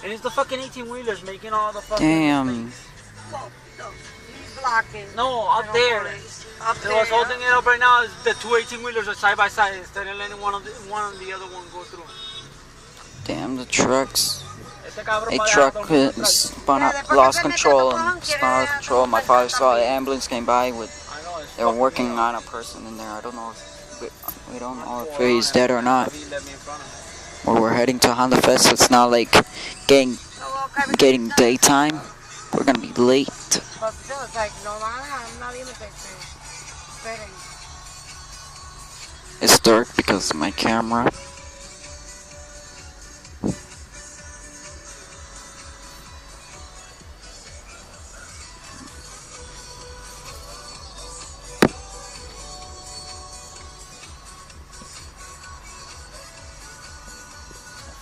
And it's the fucking 18-wheelers making all the fucking Damn. mistakes. Well, no, he's blocking. No, up there. Up So there. what's holding it up right now is the two 18-wheelers are side by side instead of letting one on the other one go through. Damn, the trucks. Este cabrón A va a truck dejar todo el mundo. lost control and spun out of control. My father saw the ambulance came by with. I know, it's They were fucking working weird. on a person in there. I don't know if we don't know if he's dead or not. He let me in front of him. Well, we're heading to Honda Fest. So it's now like getting daytime. We're gonna be late. But still, it's like, no, I'm not even esperen. It's dark because of my camera.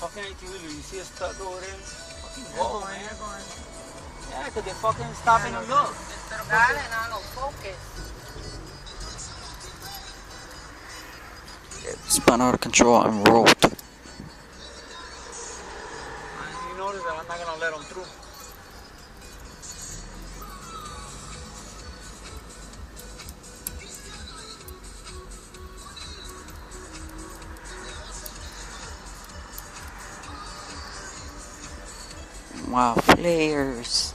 Fucking 18-wheeler, you see a stuck over there? Fucking go, man. Yeah, because they're fucking stopping and look. Dale, no, focus. It spun out of control and rolled. And you notice that I'm not gonna let them through. Wow, flares.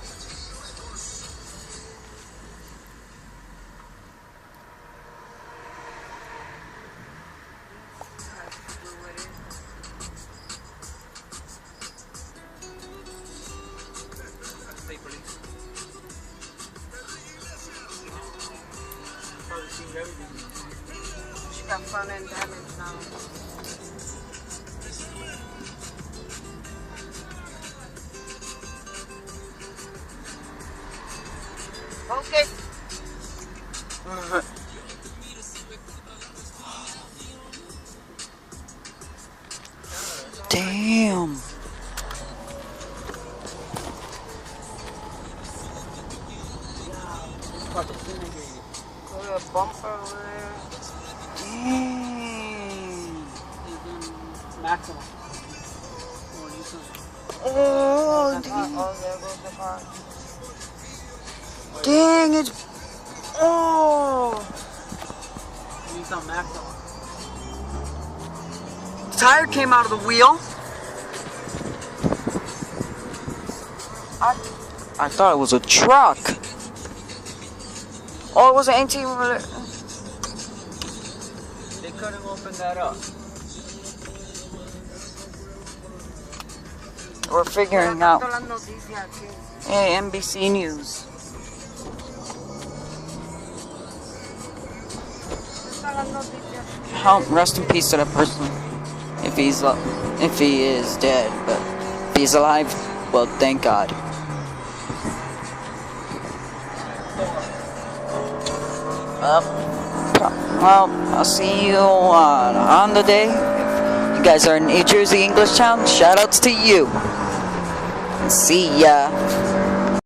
State police. Probably seen everything. She got front end damage now. Okay. Damn. Look at a bumper over there. Damn. Maximum. Oh, Oh, there goes the car. dang it. Oh. Need some maximum. The tire came out of the wheel. I thought it was a truck. Oh, it was an 18-wheeler. They couldn't open that up. We're figuring out. Las noticias aquí. Hey, NBC News. Están las noticias. Rest in peace to that person. If he is dead, but if he's alive, well, thank God. Well, I'll see you on the day. If you guys are in New Jersey English Town, shout outs to you. See ya.